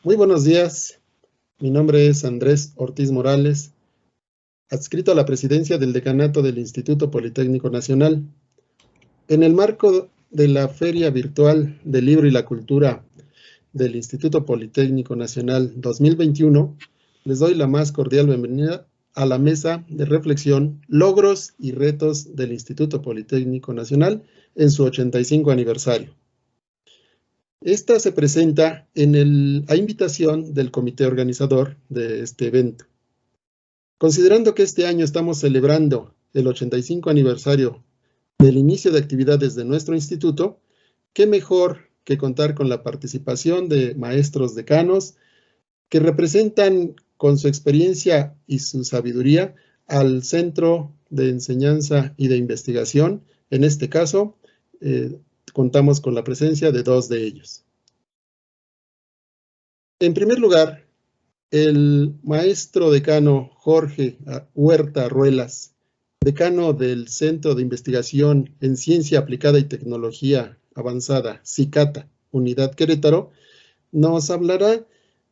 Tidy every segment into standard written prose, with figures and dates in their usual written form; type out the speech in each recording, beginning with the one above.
Muy buenos días. Mi nombre es Andrés Ortiz Morales, adscrito a la presidencia del decanato del Instituto Politécnico Nacional. En el marco de la Feria Virtual del Libro y la Cultura del Instituto Politécnico Nacional 2021, les doy la más cordial bienvenida a la mesa de reflexión Logros y Retos del Instituto Politécnico Nacional en su 85 aniversario. Esta se presenta a invitación del comité organizador de este evento. Considerando que este año estamos celebrando el 85 aniversario del inicio de actividades de nuestro instituto, qué mejor que contar con la participación de maestros decanos que representan con su experiencia y su sabiduría al Centro de Enseñanza y de Investigación. En este caso, contamos con la presencia de dos de ellos. En primer lugar, el maestro decano Jorge Huerta Ruelas, decano del Centro de Investigación en Ciencia Aplicada y Tecnología Avanzada, CICATA, Unidad Querétaro, nos hablará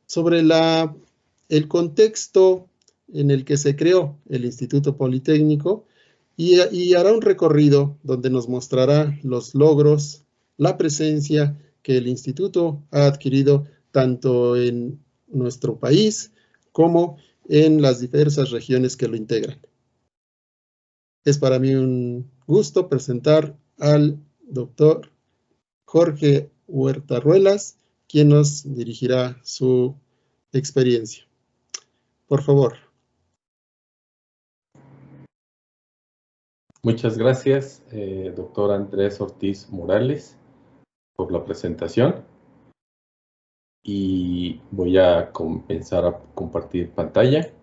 sobre el contexto en el que se creó el Instituto Politécnico y hará un recorrido donde nos mostrará los logros, la presencia que el instituto ha adquirido tanto en nuestro país como en las diversas regiones que lo integran. Es para mí un gusto presentar al doctor Jorge Huerta Ruelas, quien nos dirigirá su experiencia. Por favor. Muchas gracias, doctor Andrés Ortiz Morales, por la presentación. Y voy a comenzar a compartir pantalla.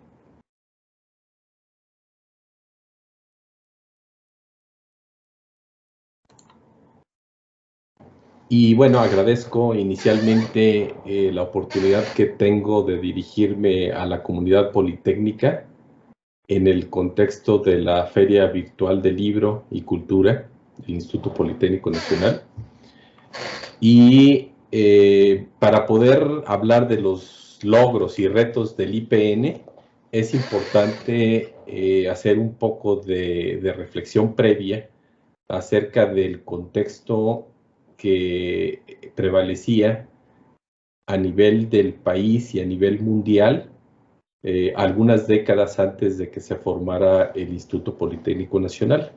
Y bueno, agradezco inicialmente la oportunidad que tengo de dirigirme a la comunidad politécnica en el contexto de la Feria Virtual del Libro y Cultura del Instituto Politécnico Nacional. Y para poder hablar de los logros y retos del IPN, es importante hacer un poco de reflexión previa acerca del contexto que prevalecía a nivel del país y a nivel mundial algunas décadas antes de que se formara el Instituto Politécnico Nacional.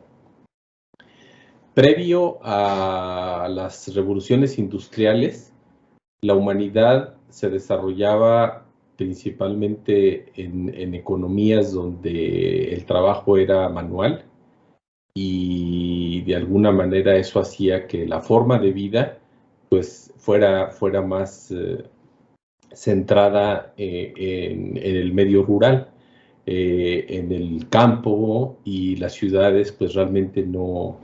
Previo a las revoluciones industriales, la humanidad se desarrollaba principalmente en economías donde el trabajo era manual y de alguna manera eso hacía que la forma de vida pues fuera más centrada en el medio rural. En el campo y las ciudades pues realmente no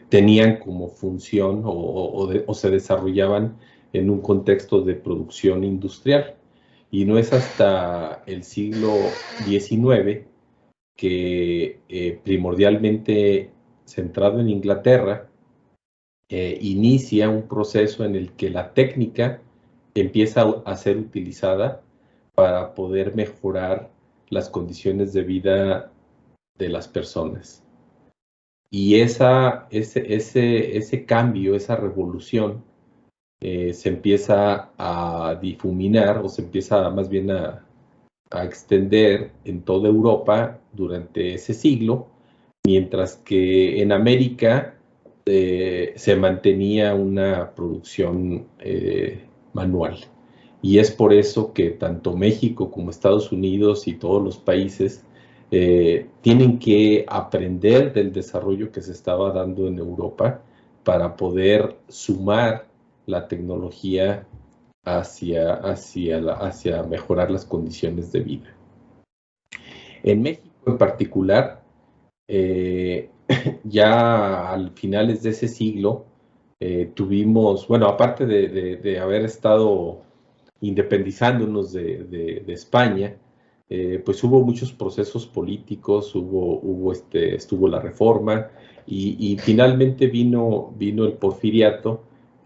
tenían como función o se desarrollaban en un contexto de producción industrial. Y no es hasta el siglo XIX que primordialmente centrado en Inglaterra, inicia un proceso en el que la técnica empieza a ser utilizada para poder mejorar las condiciones de vida de las personas. Y ese cambio, esa revolución, se empieza a difuminar o se empieza más bien a extender en toda Europa durante ese siglo, mientras que en América se mantenía una producción manual. Y es por eso que tanto México como Estados Unidos y todos los países tienen que aprender del desarrollo que se estaba dando en Europa para poder sumar la tecnología hacia mejorar las condiciones de vida. En México en particular, ya al finales de ese siglo, tuvimos, bueno, aparte de haber estado independizándonos de España, pues hubo muchos procesos políticos, estuvo la Reforma y finalmente vino el Porfiriato,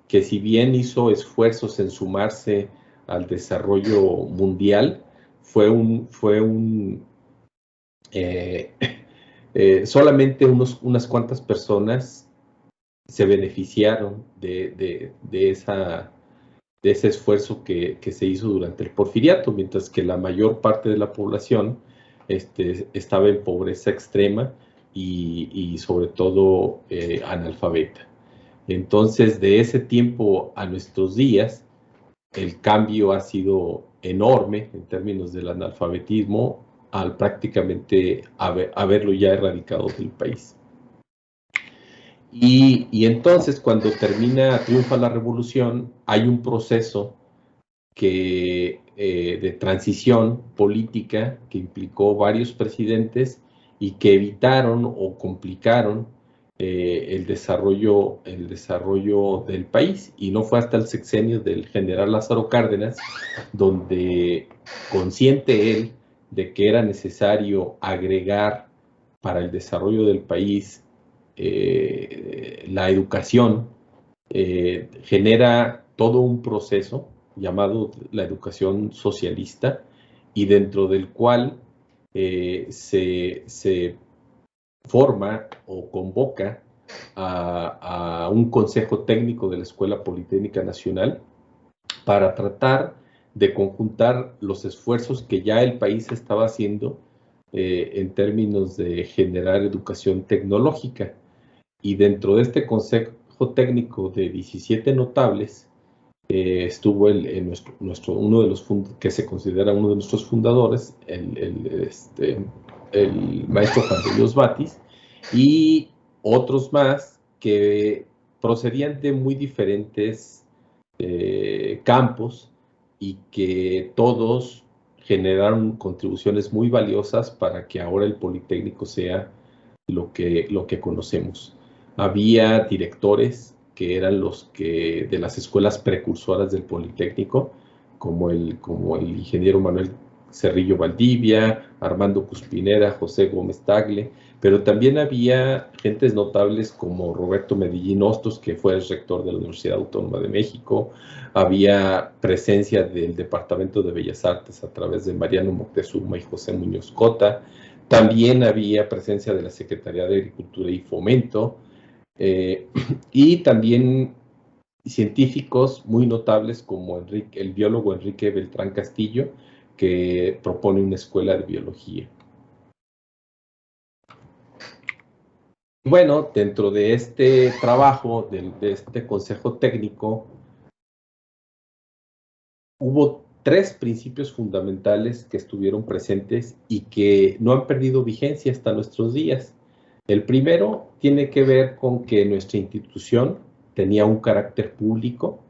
que si bien hizo esfuerzos en sumarse al desarrollo mundial, solamente unas cuantas personas se beneficiaron de ese esfuerzo que se hizo durante el porfiriato, mientras que la mayor parte de la población estaba en pobreza extrema y sobre todo analfabeta. Entonces, de ese tiempo a nuestros días, el cambio ha sido enorme en términos del analfabetismo al prácticamente haberlo ya erradicado del país. Y entonces, cuando triunfa la revolución, hay un proceso de transición política que implicó varios presidentes y que evitaron o complicaron el desarrollo del país. Y no fue hasta el sexenio del general Lázaro Cárdenas, donde, consciente él de que era necesario agregar para el desarrollo del país la educación, genera todo un proceso llamado la educación socialista, y dentro del cual se forma o convoca a un consejo técnico de la Escuela Politécnica Nacional para tratar de conjuntar los esfuerzos que ya el país estaba haciendo en términos de generar educación tecnológica. Y dentro de este consejo técnico de 17 notables, estuvo uno de los que se considera uno de nuestros fundadores, el maestro Juan de Dios Batis, y otros más que procedían de muy diferentes campos y que todos generaron contribuciones muy valiosas para que ahora el Politécnico sea lo que conocemos. Había directores que eran de las escuelas precursoras del Politécnico, como el ingeniero Manuel Cerrillo Valdivia, Armando Cuspinera, José Gómez Tagle, pero también había gentes notables como Roberto Medellín Hostos, que fue el rector de la Universidad Autónoma de México. Había presencia del Departamento de Bellas Artes a través de Mariano Moctezuma y José Muñoz Cota. También había presencia de la Secretaría de Agricultura y Fomento, y también científicos muy notables como el biólogo Enrique Beltrán Castillo, que propone una escuela de biología. Bueno, dentro de este trabajo, de este consejo técnico, hubo 3 principios fundamentales que estuvieron presentes y que no han perdido vigencia hasta nuestros días. El primero tiene que ver con que nuestra institución tenía un carácter público,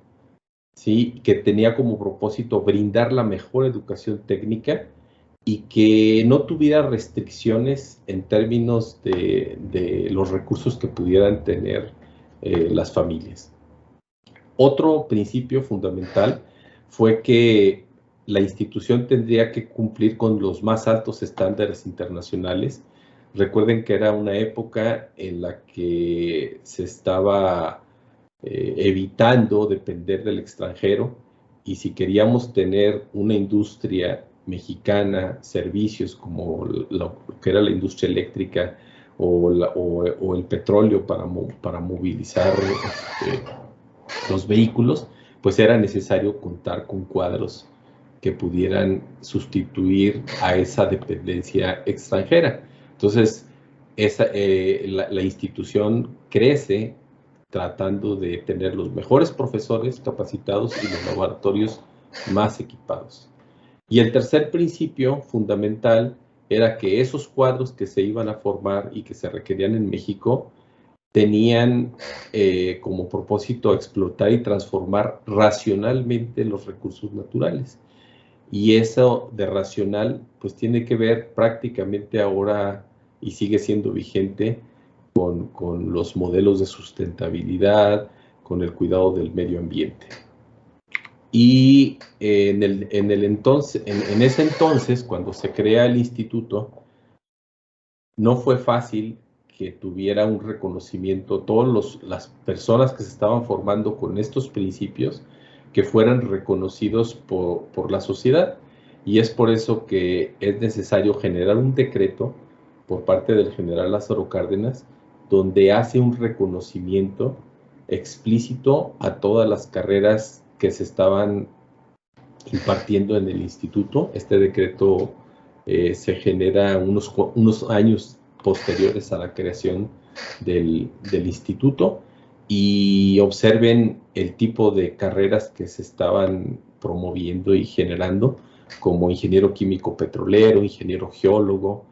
¿sí?, que tenía como propósito brindar la mejor educación técnica y que no tuviera restricciones en términos de los recursos que pudieran tener las familias. Otro principio fundamental fue que la institución tendría que cumplir con los más altos estándares internacionales. Recuerden que era una época en la que se estaba evitando depender del extranjero, y si queríamos tener una industria mexicana, servicios como lo que era la industria eléctrica o el petróleo para movilizar los vehículos, pues era necesario contar con cuadros que pudieran sustituir a esa dependencia extranjera. Entonces, la institución crece tratando de tener los mejores profesores capacitados y los laboratorios más equipados. Y el tercer principio fundamental era que esos cuadros que se iban a formar y que se requerían en México tenían como propósito explotar y transformar racionalmente los recursos naturales. Y eso de racional, pues tiene que ver prácticamente ahora, y sigue siendo vigente, con los modelos de sustentabilidad, con el cuidado del medio ambiente. Y en ese entonces, cuando se crea el instituto, no fue fácil que tuviera un reconocimiento, todas las personas que se estaban formando con estos principios, que fueran reconocidos por la sociedad. Y es por eso que es necesario generar un decreto por parte del general Lázaro Cárdenas, donde hace un reconocimiento explícito a todas las carreras que se estaban impartiendo en el instituto. Este decreto se genera unos años posteriores a la creación del instituto, y observen el tipo de carreras que se estaban promoviendo y generando, como ingeniero químico petrolero, ingeniero geólogo,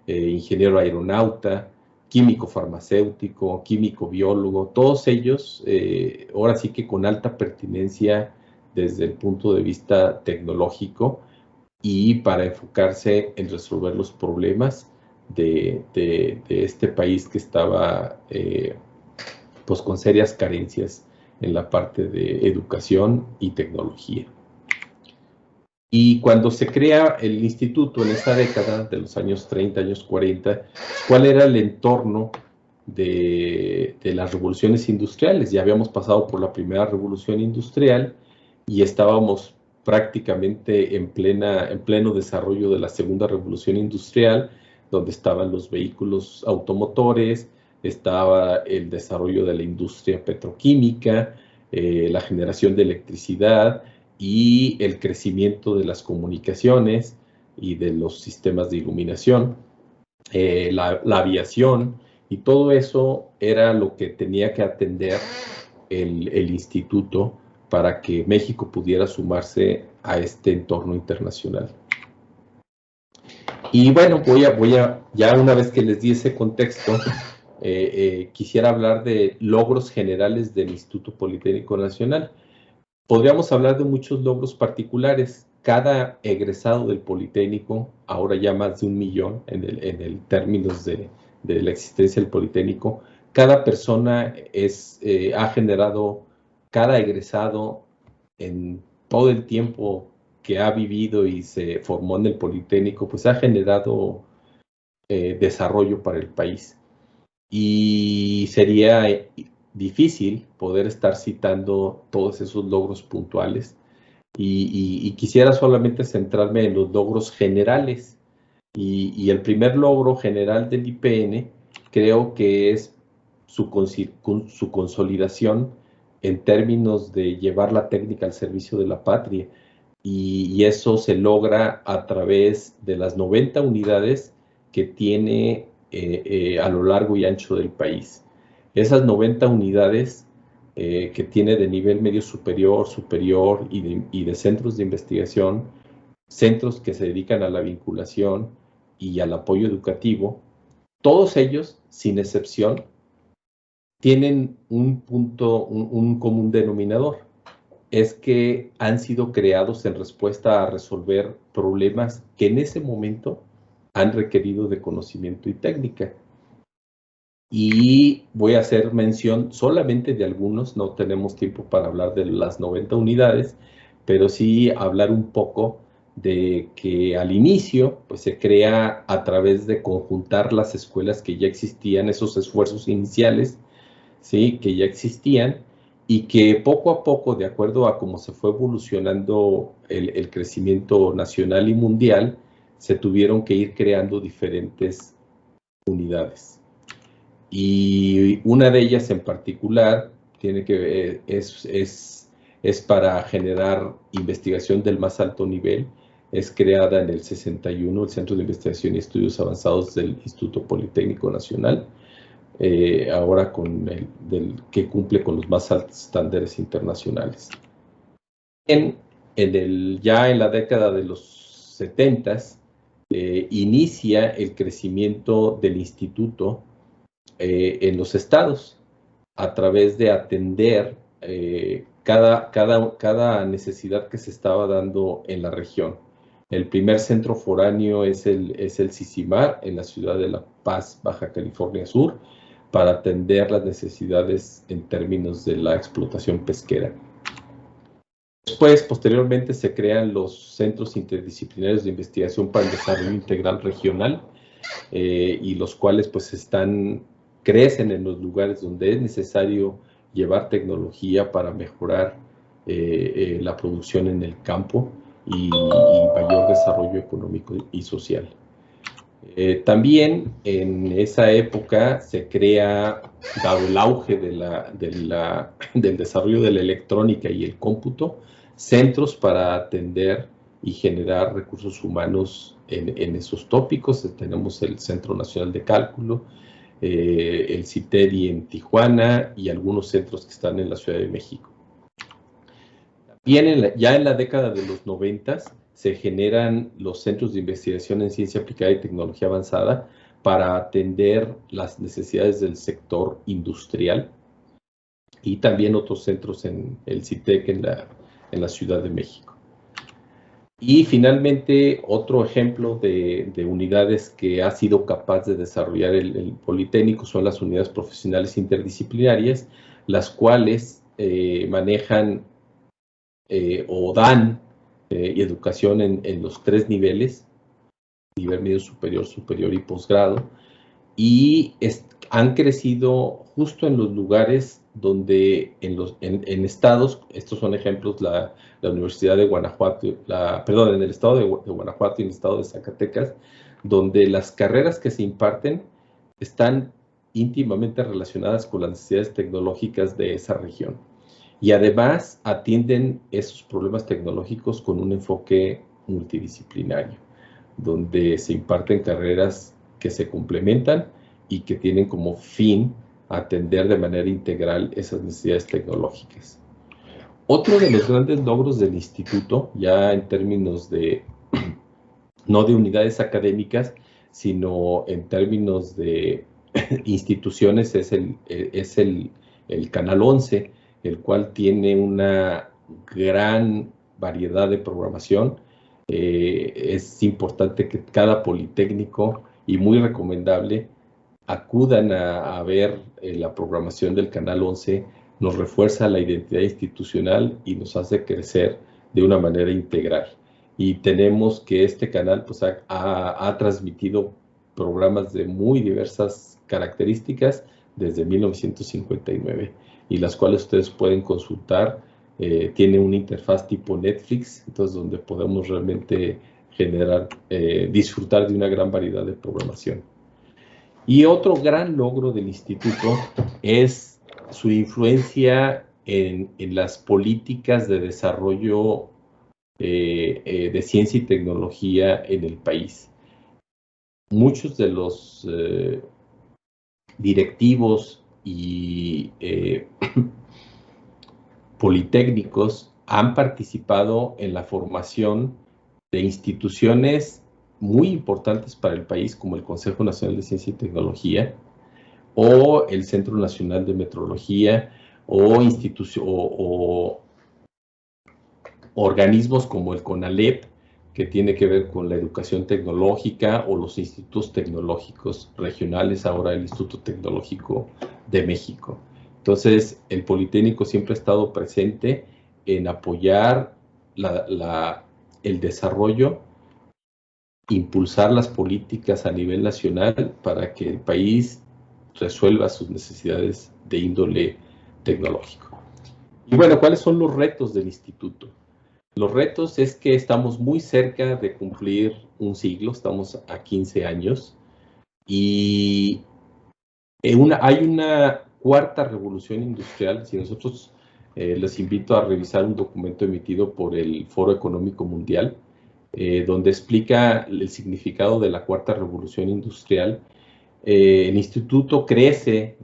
ingeniero aeronauta, químico farmacéutico, químico biólogo, todos ellos ahora sí que con alta pertinencia desde el punto de vista tecnológico, y para enfocarse en resolver los problemas de este país que estaba pues con serias carencias en la parte de educación y tecnología. Y cuando se crea el instituto en esta década de los años 30, años 40, ¿cuál era el entorno de las revoluciones industriales? Ya habíamos pasado por la primera revolución industrial y estábamos prácticamente en pleno desarrollo de la segunda revolución industrial, donde estaban los vehículos automotores, estaba el desarrollo de la industria petroquímica, la generación de electricidad y el crecimiento de las comunicaciones y de los sistemas de iluminación, la aviación, y todo eso era lo que tenía que atender el instituto para que México pudiera sumarse a este entorno internacional. Y bueno, ya una vez que les di ese contexto, quisiera hablar de logros generales del Instituto Politécnico Nacional. Podríamos hablar de muchos logros particulares. Cada egresado del Politécnico, ahora ya más de 1 millón en el términos de la existencia del Politécnico, cada persona ha generado, cada egresado en todo el tiempo que ha vivido y se formó en el Politécnico, pues ha generado desarrollo para el país. Y sería difícil poder estar citando todos esos logros puntuales, y quisiera solamente centrarme en los logros generales. Y el primer logro general del IPN creo que es su consolidación en términos de llevar la técnica al servicio de la patria, y eso se logra a través de las 90 unidades que tiene a lo largo y ancho del país. Esas 90 unidades que tiene de nivel medio superior y de centros de investigación, centros que se dedican a la vinculación y al apoyo educativo, todos ellos, sin excepción, tienen un común denominador. Es que han sido creados en respuesta a resolver problemas que en ese momento han requerido de conocimiento y técnica. Y voy a hacer mención solamente de algunos, no tenemos tiempo para hablar de las 90 unidades, pero sí hablar un poco de que al inicio pues se crea a través de conjuntar las escuelas que ya existían, esos esfuerzos iniciales, ¿sí?, que ya existían, y que poco a poco, de acuerdo a cómo se fue evolucionando el crecimiento nacional y mundial, se tuvieron que ir creando diferentes unidades. Y una de ellas en particular tiene que es para generar investigación del más alto nivel. Es creada en el 61 el Centro de Investigación y Estudios Avanzados del Instituto Politécnico Nacional, ahora que cumple con los más altos estándares internacionales. Ya en la década de los 70s inicia el crecimiento del instituto en los estados, a través de atender cada necesidad que se estaba dando en la región. El primer centro foráneo es el Sicimar, en la ciudad de La Paz, Baja California Sur, para atender las necesidades en términos de la explotación pesquera. Después, posteriormente, se crean los Centros Interdisciplinarios de Investigación para el Desarrollo Integral Regional, y los cuales pues crecen en los lugares donde es necesario llevar tecnología para mejorar la producción en el campo y mayor desarrollo económico y social. También en esa época se crea, dado el auge del desarrollo de la electrónica y el cómputo, centros para atender y generar recursos humanos en esos tópicos. Tenemos el Centro Nacional de Cálculo, el CITEDI en Tijuana y algunos centros que están en la Ciudad de México. Ya en la década de los 90 se generan los centros de investigación en ciencia aplicada y tecnología avanzada para atender las necesidades del sector industrial y también otros centros en el CITEC en la Ciudad de México. Y finalmente, otro ejemplo de unidades que ha sido capaz de desarrollar el Politécnico son las unidades profesionales interdisciplinarias, las cuales manejan o dan educación en los 3 niveles, nivel medio superior, superior y posgrado, y han crecido justo en los lugares donde en estados, estos son ejemplos, la Universidad de Guanajuato, en el estado de Guanajuato y en el estado de Zacatecas, donde las carreras que se imparten están íntimamente relacionadas con las necesidades tecnológicas de esa región. Y además atienden esos problemas tecnológicos con un enfoque multidisciplinario, donde se imparten carreras que se complementan y que tienen como fin atender de manera integral esas necesidades tecnológicas. Otro de los grandes logros del instituto, ya en términos no de unidades académicas, sino en términos de instituciones, es el Canal 11, el cual tiene una gran variedad de programación. Es importante que cada politécnico, y muy recomendable, acudan a ver la programación del Canal 11, nos refuerza la identidad institucional y nos hace crecer de una manera integral. Y tenemos que este canal pues, ha transmitido programas de muy diversas características desde 1959 y las cuales ustedes pueden consultar. Tiene una interfaz tipo Netflix, entonces donde podemos realmente disfrutar de una gran variedad de programación. Y otro gran logro del instituto es su influencia en las políticas de desarrollo de ciencia y tecnología en el país. Muchos de los directivos y politécnicos han participado en la formación de instituciones muy importantes para el país, como el Consejo Nacional de Ciencia y Tecnología, o el Centro Nacional de Metrología, o organismos como el CONALEP, que tiene que ver con la educación tecnológica, o los institutos tecnológicos regionales, ahora el Instituto Tecnológico de México. Entonces, el Politécnico siempre ha estado presente en apoyar el desarrollo, impulsar las políticas a nivel nacional para que el país resuelva sus necesidades de índole tecnológico. Y bueno, ¿cuáles son los retos del instituto? Los retos es que estamos muy cerca de cumplir un siglo, estamos a 15 años, y hay una cuarta revolución industrial. Si nosotros les invito a revisar un documento emitido por el Foro Económico Mundial, donde explica el significado de la cuarta revolución industrial. El instituto crece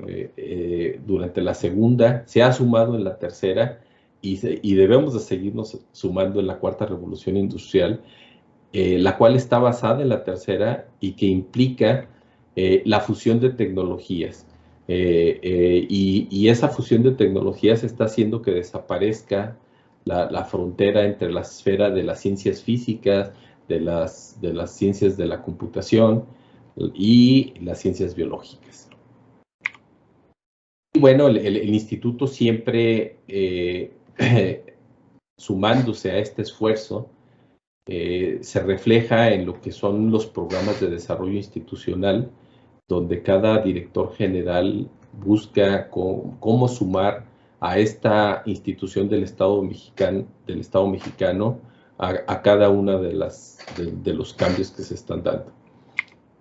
durante la segunda, se ha sumado en la tercera y debemos de seguirnos sumando en la cuarta revolución industrial, la cual está basada en la tercera y que implica la fusión de tecnologías. Y esa fusión de tecnologías está haciendo que desaparezca la frontera entre la esfera de las ciencias físicas, de las ciencias de la computación y las ciencias biológicas. Y bueno, el instituto siempre sumándose a este esfuerzo, se refleja en lo que son los programas de desarrollo institucional, donde cada director general busca cómo sumar a esta institución del Estado mexicano a cada una de los cambios que se están dando.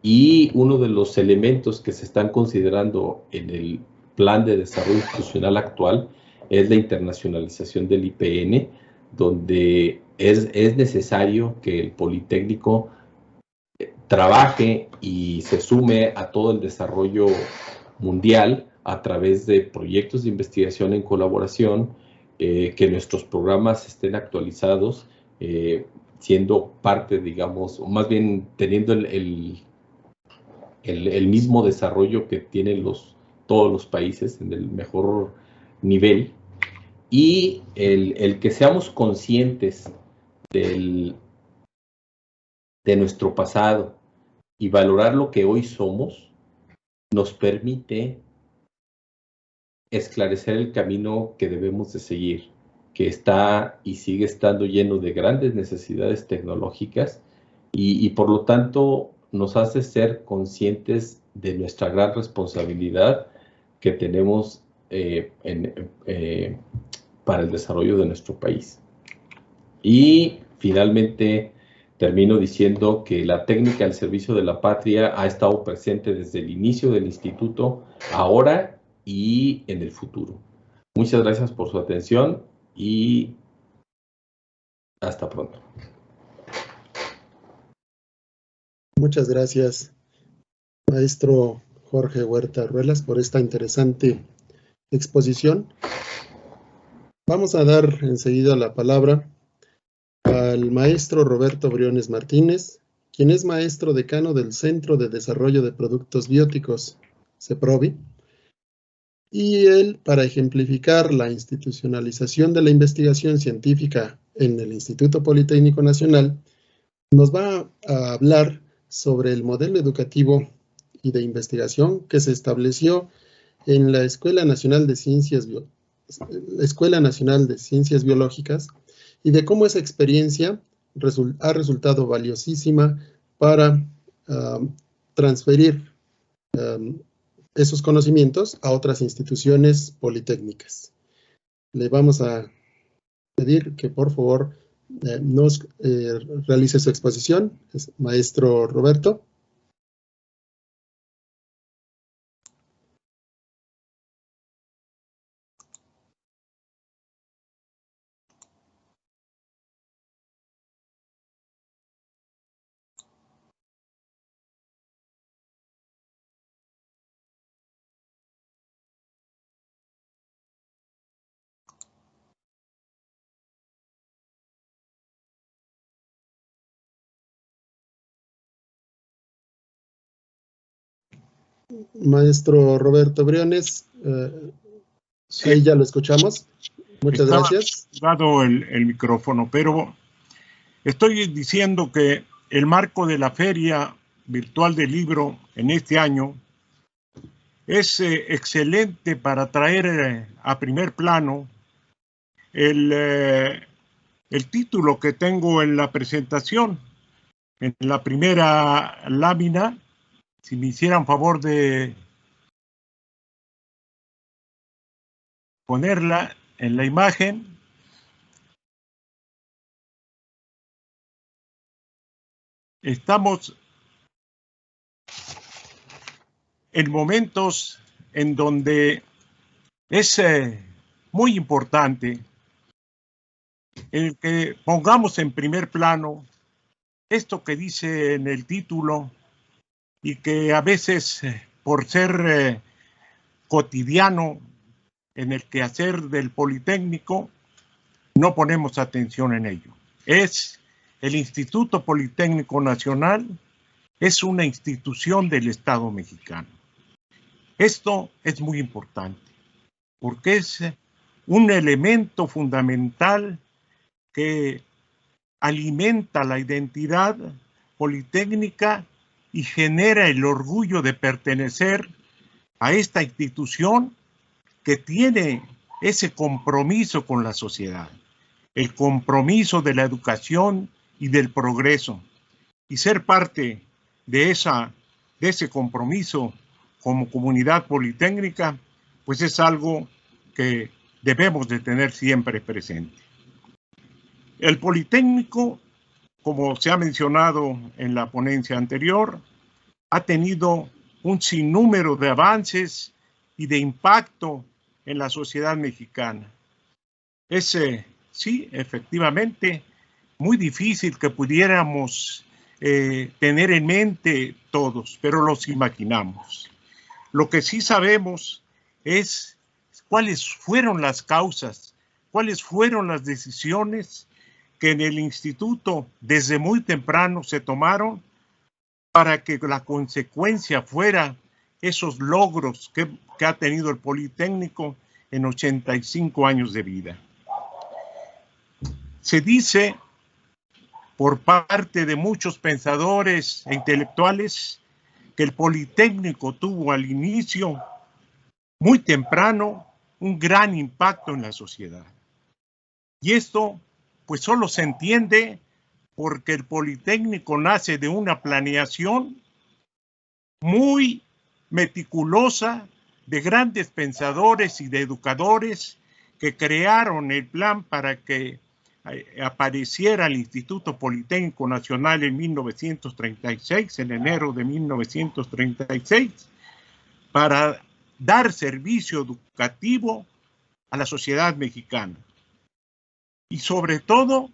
Y uno de los elementos que se están considerando en el plan de desarrollo institucional actual es la internacionalización del IPN, donde es necesario que el Politécnico trabaje y se sume a todo el desarrollo mundial a través de proyectos de investigación en colaboración, que nuestros programas estén actualizados, siendo parte, digamos, o más bien teniendo el mismo desarrollo que tienen todos los países en el mejor nivel, y el que seamos conscientes de nuestro pasado y valorar lo que hoy somos, nos permite esclarecer el camino que debemos de seguir, que está y sigue estando lleno de grandes necesidades tecnológicas y por lo tanto nos hace ser conscientes de nuestra gran responsabilidad que tenemos para el desarrollo de nuestro país. Y finalmente termino diciendo que la técnica al servicio de la patria ha estado presente desde el inicio del instituto, ahora y en el futuro. Muchas gracias por su atención y hasta pronto. Muchas gracias, maestro Jorge Huerta Ruelas, por esta interesante exposición. Vamos a dar enseguida la palabra al maestro Roberto Briones Martínez, quien es maestro decano del Centro de Desarrollo de Productos Bióticos, CEPROBI, y él, para ejemplificar la institucionalización de la investigación científica en el Instituto Politécnico Nacional, nos va a hablar sobre el modelo educativo y de investigación que se estableció en la Escuela Nacional de Ciencias Biológicas y de cómo esa experiencia ha resultado valiosísima para transferir esos conocimientos a otras instituciones politécnicas. Le vamos a pedir que por favor nos realice su exposición. Maestro Roberto. Maestro Roberto Briones, sí. Ahí ya lo escuchamos. Muchas gracias. Dado el micrófono, pero estoy diciendo que el marco de la Feria Virtual del Libro en este año es excelente para traer a primer plano el título que tengo en la presentación. En la primera lámina, si me hicieran favor de ponerla en la imagen. Estamos en momentos en donde es muy importante el que pongamos en primer plano esto que dice en el título y que a veces, por ser cotidiano en el quehacer del Politécnico, no ponemos atención en ello. Es el Instituto Politécnico Nacional, es una institución del Estado mexicano. Esto es muy importante porque es un elemento fundamental que alimenta la identidad politécnica y genera el orgullo de pertenecer a esta institución que tiene ese compromiso con la sociedad, el compromiso de la educación y del progreso. Y ser parte de ese compromiso como comunidad politécnica, pues es algo que debemos de tener siempre presente. El Politécnico, como se ha mencionado en la ponencia anterior, ha tenido un sinnúmero de avances y de impacto en la sociedad mexicana. Es, sí, efectivamente, muy difícil que pudiéramos tener en mente todos, pero los imaginamos. Lo que sí sabemos es cuáles fueron las causas, cuáles fueron las decisiones que en el instituto desde muy temprano se tomaron para que la consecuencia fuera esos logros que ha tenido el Politécnico en 85 años de vida. Se dice por parte de muchos pensadores e intelectuales que el Politécnico tuvo al inicio, muy temprano, un gran impacto en la sociedad. Y esto, pues solo se entiende porque el Politécnico nace de una planeación muy meticulosa de grandes pensadores y de educadores que crearon el plan para que apareciera el Instituto Politécnico Nacional en 1936, en enero de 1936, para dar servicio educativo a la sociedad mexicana. Y sobre todo,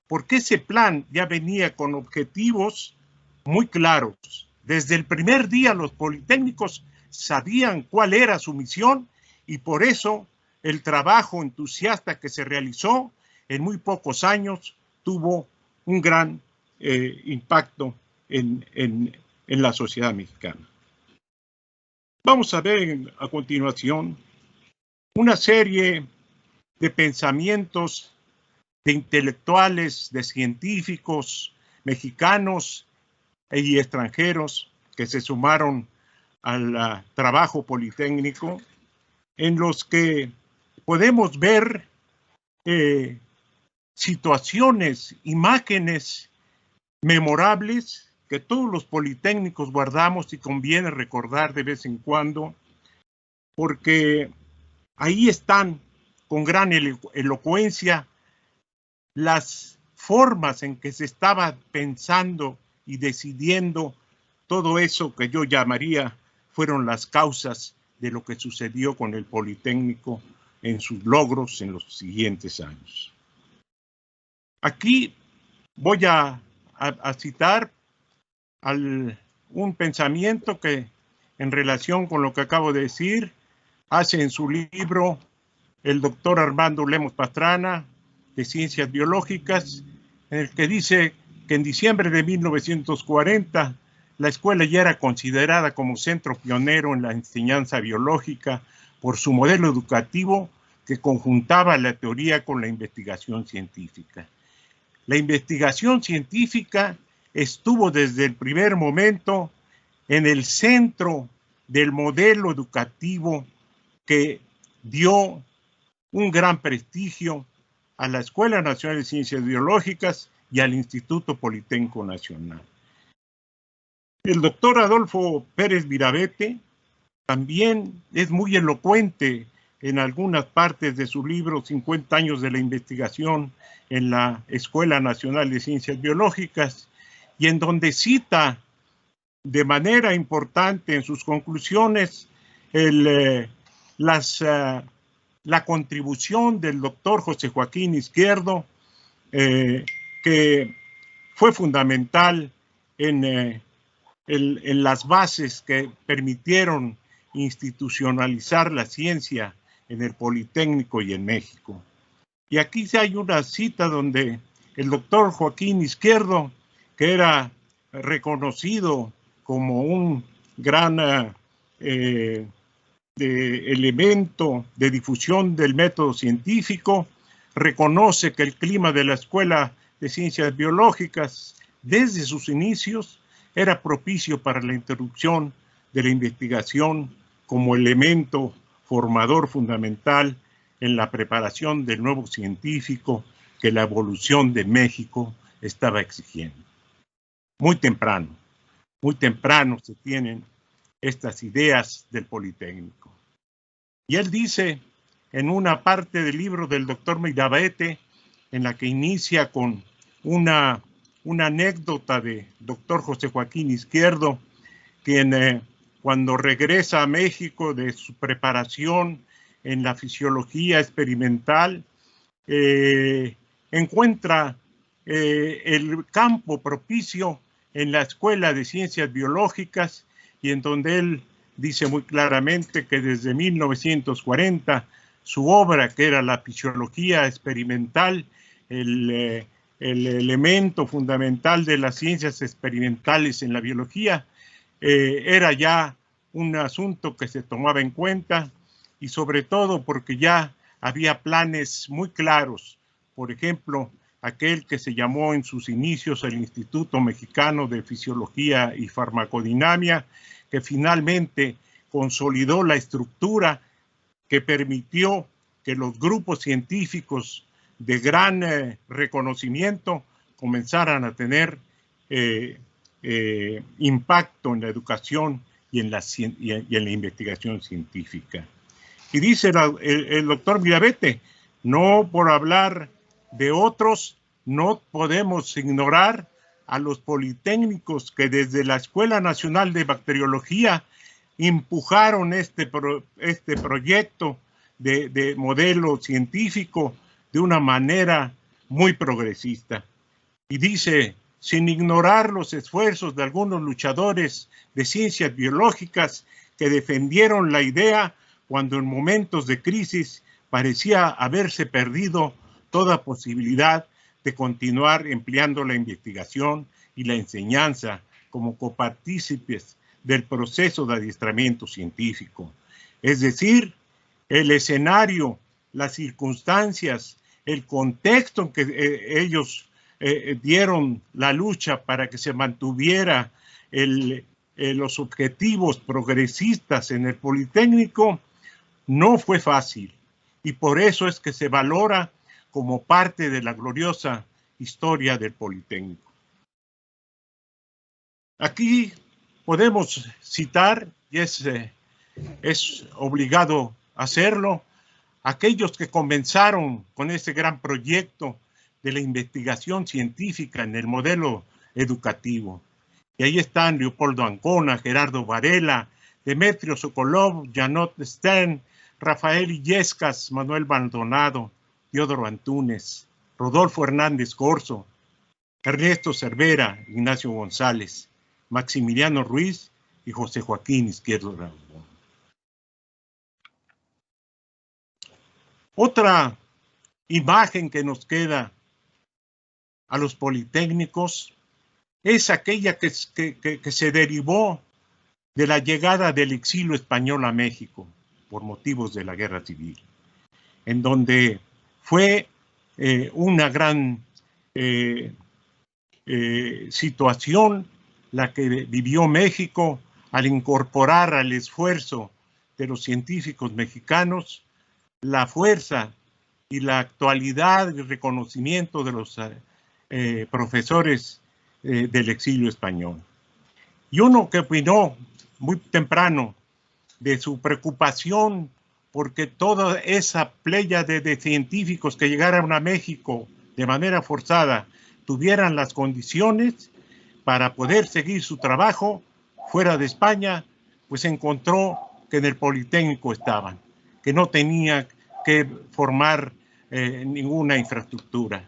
porque ese plan ya venía con objetivos muy claros. Desde el primer día los politécnicos sabían cuál era su misión y por eso el trabajo entusiasta que se realizó en muy pocos años tuvo un gran impacto en la sociedad mexicana. Vamos a ver a continuación una serie de pensamientos de intelectuales, de científicos mexicanos y extranjeros que se sumaron al trabajo politécnico, en los que podemos ver situaciones, imágenes memorables que todos los politécnicos guardamos y conviene recordar de vez en cuando, porque ahí están con gran elocuencia las formas en que se estaba pensando y decidiendo todo eso que yo llamaría fueron las causas de lo que sucedió con el Politécnico en sus logros en los siguientes años. Aquí voy a citar un pensamiento que en relación con lo que acabo de decir hace en su libro el doctor Armando Lemos Pastrana, de Ciencias Biológicas, en el que dice que en diciembre de 1940 la escuela ya era considerada como centro pionero en la enseñanza biológica por su modelo educativo que conjuntaba la teoría con la investigación científica. La investigación científica estuvo desde el primer momento en el centro del modelo educativo que dio un gran prestigio a la Escuela Nacional de Ciencias Biológicas y al Instituto Politécnico Nacional. El doctor Adolfo Pérez Viravete también es muy elocuente en algunas partes de su libro 50 años de la investigación en la Escuela Nacional de Ciencias Biológicas, y en donde cita de manera importante en sus conclusiones la contribución del doctor José Joaquín Izquierdo, que fue fundamental en las bases que permitieron institucionalizar la ciencia en el Politécnico y en México. Y aquí hay una cita donde el doctor Joaquín Izquierdo, que era reconocido como un gran elemento de difusión del método científico, reconoce que el clima de la Escuela de Ciencias Biológicas desde sus inicios era propicio para la introducción de la investigación como elemento formador fundamental en la preparación del nuevo científico que la evolución de México estaba exigiendo. Muy temprano se tienen estas ideas del Politécnico. Y él dice en una parte del libro del doctor Miravete, en la que inicia con una anécdota de doctor José Joaquín Izquierdo, quien cuando regresa a México de su preparación en la fisiología experimental, encuentra el campo propicio en la Escuela de Ciencias Biológicas, y en donde él dice muy claramente que desde 1940 su obra, que era la fisiología experimental, el elemento fundamental de las ciencias experimentales en la biología, era ya un asunto que se tomaba en cuenta, y sobre todo porque ya había planes muy claros. Por ejemplo, aquel que se llamó en sus inicios el Instituto Mexicano de Fisiología y Farmacodinamia, que finalmente consolidó la estructura que permitió que los grupos científicos de gran reconocimiento comenzaran a tener impacto en la educación y en la investigación científica. Y dice el doctor Miravete, no por hablar de otros, no podemos ignorar a los politécnicos que desde la Escuela Nacional de Bacteriología empujaron este proyecto de modelo científico de una manera muy progresista. Y dice, sin ignorar los esfuerzos de algunos luchadores de ciencias biológicas que defendieron la idea cuando en momentos de crisis parecía haberse perdido toda posibilidad de continuar empleando la investigación y la enseñanza como copartícipes del proceso de adiestramiento científico. Es decir, el escenario, las circunstancias, el contexto en que ellos dieron la lucha para que se mantuviera los objetivos progresistas en el Politécnico, no fue fácil. Y por eso es que se valora como parte de la gloriosa historia del Politécnico. Aquí podemos citar, y es obligado hacerlo, aquellos que comenzaron con ese gran proyecto de la investigación científica en el modelo educativo. Y ahí están Leopoldo Ancona, Gerardo Varela, Demetrio Sokolov, Janot Stern, Rafael Illescas, Manuel Maldonado, Teodoro Antúnez, Rodolfo Hernández Corzo, Ernesto Cervera, Ignacio González, Maximiliano Ruiz y José Joaquín Izquierdo Rangón. Otra imagen que nos queda a los politécnicos es aquella que se derivó de la llegada del exilio español a México por motivos de la Guerra Civil, en donde fue una gran situación la que vivió México al incorporar al esfuerzo de los científicos mexicanos la fuerza y la actualidad y reconocimiento de los profesores del exilio español. Y uno que opinó muy temprano de su preocupación porque toda esa pléyade de científicos que llegaron a México de manera forzada tuvieran las condiciones para poder seguir su trabajo fuera de España, pues encontró que en el Politécnico estaban, que no tenía que formar ninguna infraestructura.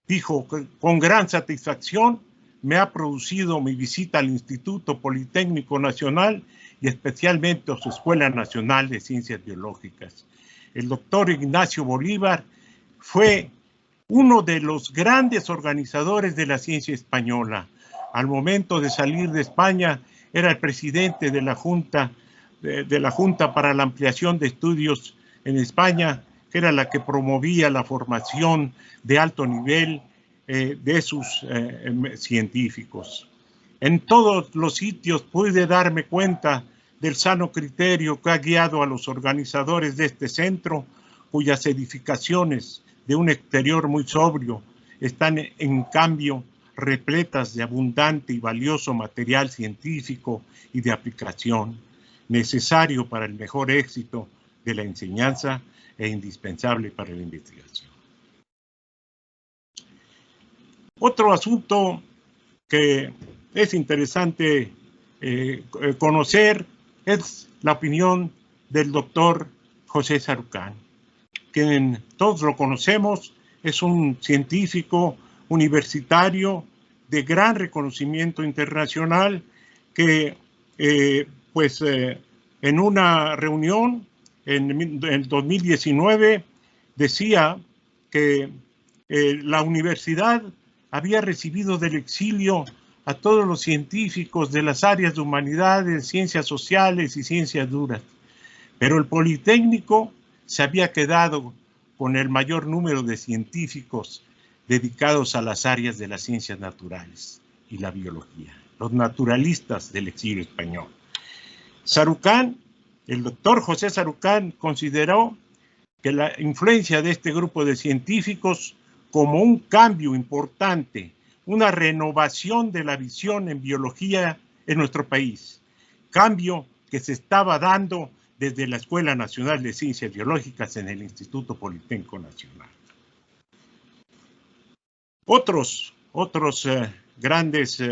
Dijo que con gran satisfacción me ha producido mi visita al Instituto Politécnico Nacional y especialmente a su Escuela Nacional de Ciencias Biológicas. El doctor Ignacio Bolívar fue uno de los grandes organizadores de la ciencia española. Al momento de salir de España, era el presidente de la Junta para la Ampliación de Estudios en España, que era la que promovía la formación de alto nivel de sus científicos. En todos los sitios pude darme cuenta del sano criterio que ha guiado a los organizadores de este centro, cuyas edificaciones de un exterior muy sobrio están en cambio repletas de abundante y valioso material científico y de aplicación, necesario para el mejor éxito de la enseñanza e indispensable para la investigación. Otro asunto que es interesante conocer es la opinión del doctor José Sarucán, quien todos lo conocemos, es un científico universitario de gran reconocimiento internacional que, en una reunión en el 2019 decía que la universidad había recibido del exilio a todos los científicos de las áreas de humanidades, ciencias sociales y ciencias duras, pero el Politécnico se había quedado con el mayor número de científicos dedicados a las áreas de las ciencias naturales y la biología, los naturalistas del exilio español. Sarucán, el doctor José Sarucán, consideró que la influencia de este grupo de científicos como un cambio importante, una renovación de la visión en biología en nuestro país, cambio que se estaba dando desde la Escuela Nacional de Ciencias Biológicas en el Instituto Politécnico Nacional. Otros grandes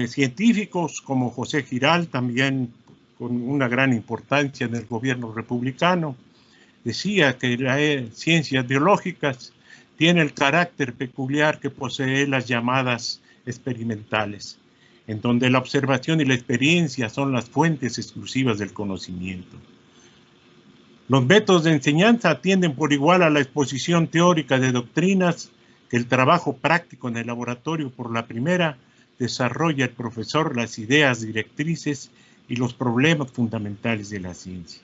científicos como José Giral, también con una gran importancia en el gobierno republicano, decía que las ciencias biológicas tienen el carácter peculiar que posee las llamadas experimentales, en donde la observación y la experiencia son las fuentes exclusivas del conocimiento. Los métodos de enseñanza atienden por igual a la exposición teórica de doctrinas que el trabajo práctico en el laboratorio. Por la primera, desarrolla el profesor las ideas directrices y los problemas fundamentales de la ciencia.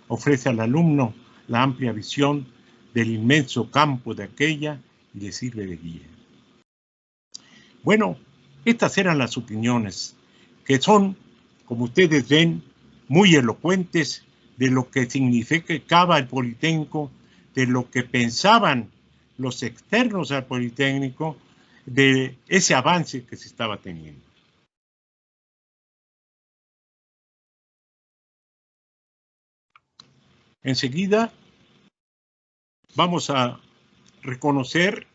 Ofrece al alumno la amplia visión del inmenso campo de aquella y le sirve de guía. Bueno, estas eran las opiniones que son, como ustedes ven, muy elocuentes de lo que significaba el Politécnico, de lo que pensaban los externos al Politécnico, de ese avance que se estaba teniendo. Enseguida vamos a reconocer,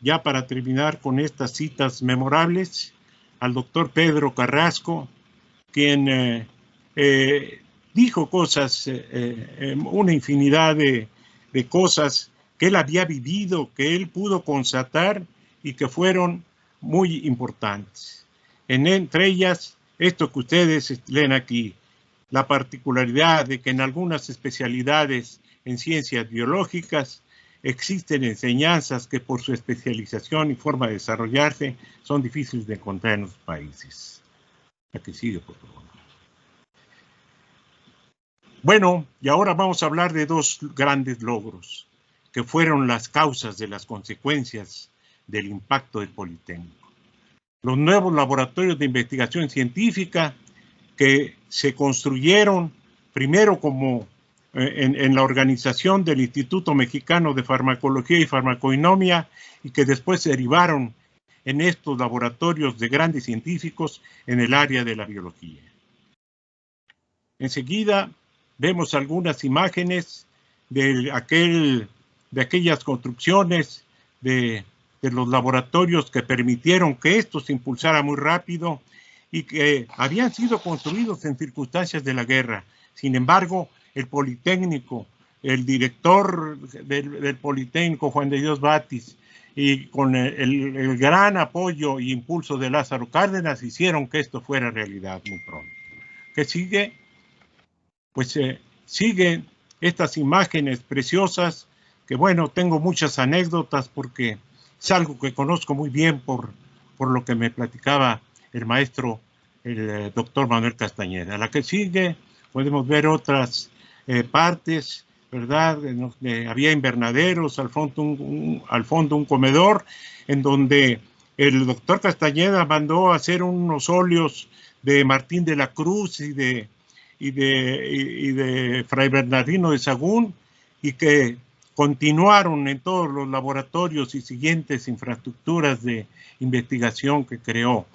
ya para terminar con estas citas memorables, al doctor Pedro Carrasco, quien dijo cosas, una infinidad de cosas que él había vivido, que él pudo constatar y que fueron muy importantes. Entre ellas, esto que ustedes leen aquí, la particularidad de que en algunas especialidades en ciencias biológicas existen enseñanzas que por su especialización y forma de desarrollarse son difíciles de encontrar en los países. La que sigue, por favor. Bueno, y ahora vamos a hablar de dos grandes logros que fueron las causas de las consecuencias del impacto del Politécnico. Los nuevos laboratorios de investigación científica que se construyeron primero como en la organización del Instituto Mexicano de Farmacología y Farmaconomía y que después se derivaron en estos laboratorios de grandes científicos en el área de la biología. Enseguida vemos algunas imágenes de aquellas construcciones de los laboratorios que permitieron que esto se impulsara muy rápido y que habían sido construidos en circunstancias de la guerra. Sin embargo, el Politécnico, el director del Politécnico, Juan de Dios Batis, y con el gran apoyo e impulso de Lázaro Cárdenas, hicieron que esto fuera realidad muy pronto. ¿Qué sigue? Pues siguen estas imágenes preciosas, que bueno, tengo muchas anécdotas porque es algo que conozco muy bien por lo que me platicaba el maestro, el doctor Manuel Castañeda. A la que sigue podemos ver otras partes, ¿verdad? Había invernaderos, al fondo un comedor, en donde el doctor Castañeda mandó a hacer unos óleos de Martín de la Cruz y de Fray Bernardino de Sahagún, y que continuaron en todos los laboratorios y siguientes infraestructuras de investigación que creó.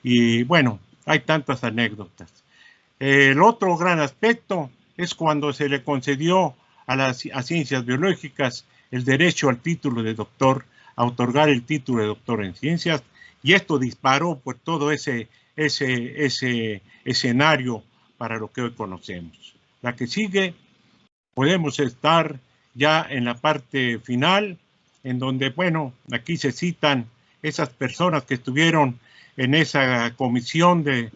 Y bueno, hay tantas anécdotas. El otro gran aspecto es cuando se le concedió a ciencias biológicas el derecho al título de doctor, a otorgar el título de doctor en ciencias, y esto disparó por todo ese escenario para lo que hoy conocemos. La que sigue, podemos estar ya en la parte final, en donde, bueno, aquí se citan esas personas que estuvieron en esa comisión de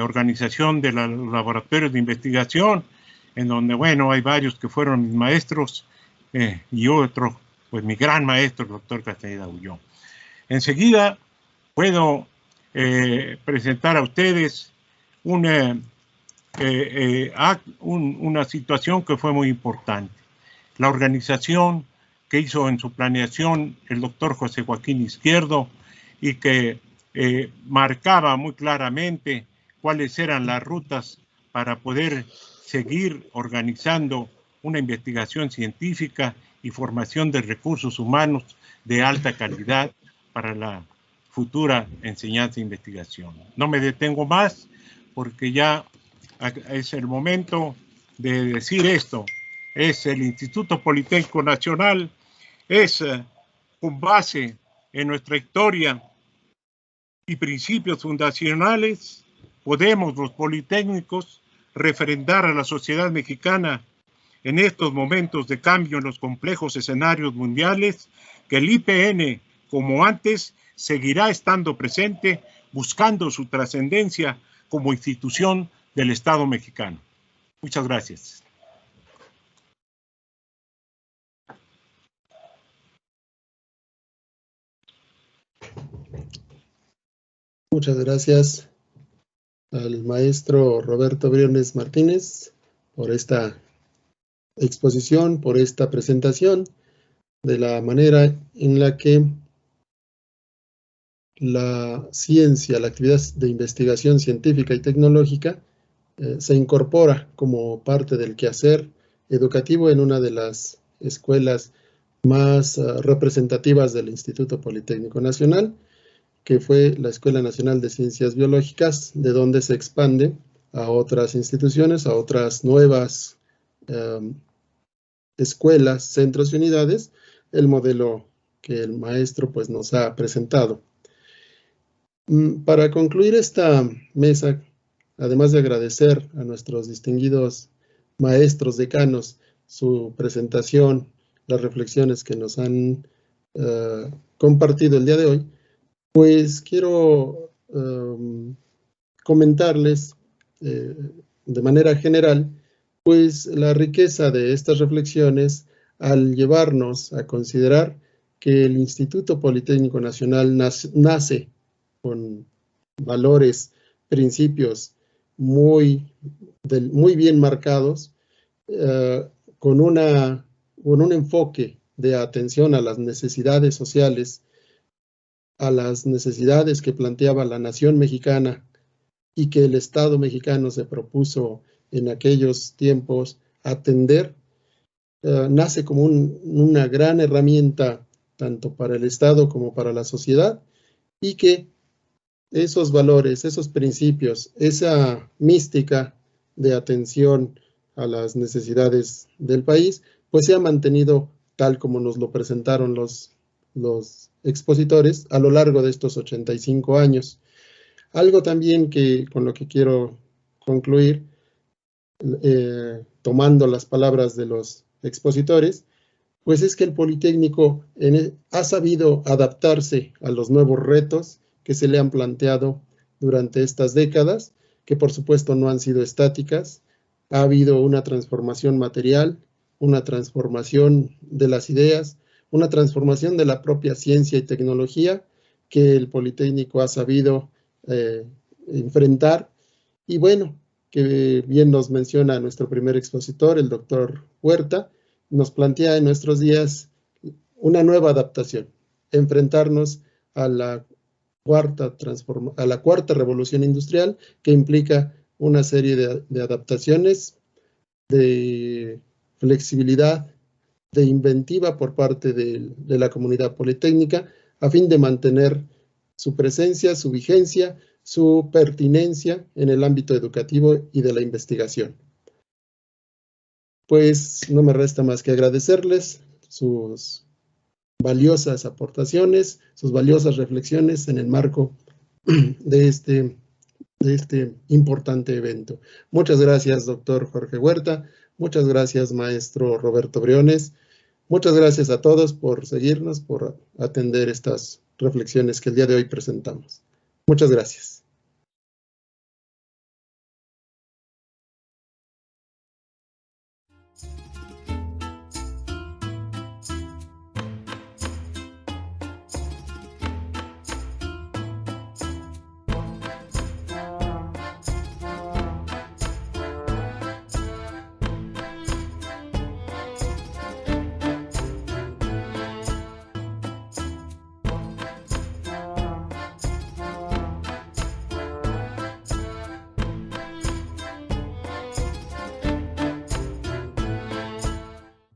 organización de los laboratorios de investigación, en donde, bueno, hay varios que fueron mis maestros y otro, pues mi gran maestro, el doctor Castañeda Ullón. Enseguida puedo presentar a ustedes una situación que fue muy importante. La organización que hizo en su planeación el doctor José Joaquín Izquierdo y que marcaba muy claramente cuáles eran las rutas para poder seguir organizando una investigación científica y formación de recursos humanos de alta calidad para la futura enseñanza e investigación. No me detengo más porque ya es el momento de decir esto. Es el Instituto Politécnico Nacional, es con base en nuestra historia y principios fundacionales, podemos los politécnicos refrendar a la sociedad mexicana en estos momentos de cambio en los complejos escenarios mundiales que el IPN, como antes, seguirá estando presente buscando su trascendencia como institución del Estado mexicano. Muchas gracias. Muchas gracias al maestro Roberto Briones Martínez por esta exposición, por esta presentación de la manera en la que la ciencia, la actividad de investigación científica y tecnológica se incorpora como parte del quehacer educativo en una de las escuelas más representativas del Instituto Politécnico Nacional, que fue la Escuela Nacional de Ciencias Biológicas, de donde se expande a otras instituciones, a otras nuevas escuelas, centros y unidades, el modelo que el maestro pues, nos ha presentado. Para concluir esta mesa, además de agradecer a nuestros distinguidos maestros decanos su presentación, las reflexiones que nos han compartido el día de hoy, pues quiero comentarles de manera general, pues la riqueza de estas reflexiones al llevarnos a considerar que el Instituto Politécnico Nacional nace con valores, principios muy bien marcados, con un enfoque de atención a las necesidades sociales, a las necesidades que planteaba la nación mexicana y que el Estado mexicano se propuso en aquellos tiempos atender, nace como una gran herramienta tanto para el Estado como para la sociedad, y que esos valores, esos principios, esa mística de atención a las necesidades del país, pues se ha mantenido tal como nos lo presentaron los expositores a lo largo de estos 85 años. Algo también con lo que quiero concluir, tomando las palabras de los expositores, pues es que el Politécnico ha sabido adaptarse a los nuevos retos que se le han planteado durante estas décadas, que por supuesto no han sido estáticas. Ha habido una transformación material, una transformación de las ideas, una transformación de la propia ciencia y tecnología que el Politécnico ha sabido enfrentar. Y bueno, que bien nos menciona nuestro primer expositor, el doctor Huerta, nos plantea en nuestros días una nueva adaptación, enfrentarnos a la cuarta revolución industrial, que implica una serie de adaptaciones, de flexibilidad, de inventiva por parte de la comunidad politécnica a fin de mantener su presencia, su vigencia, su pertinencia en el ámbito educativo y de la investigación. Pues no me resta más que agradecerles sus valiosas aportaciones, sus valiosas reflexiones en el marco de este importante evento. Muchas gracias, doctor Jorge Huerta. Muchas gracias, maestro Roberto Briones. Muchas gracias a todos por seguirnos, por atender estas reflexiones que el día de hoy presentamos. Muchas gracias.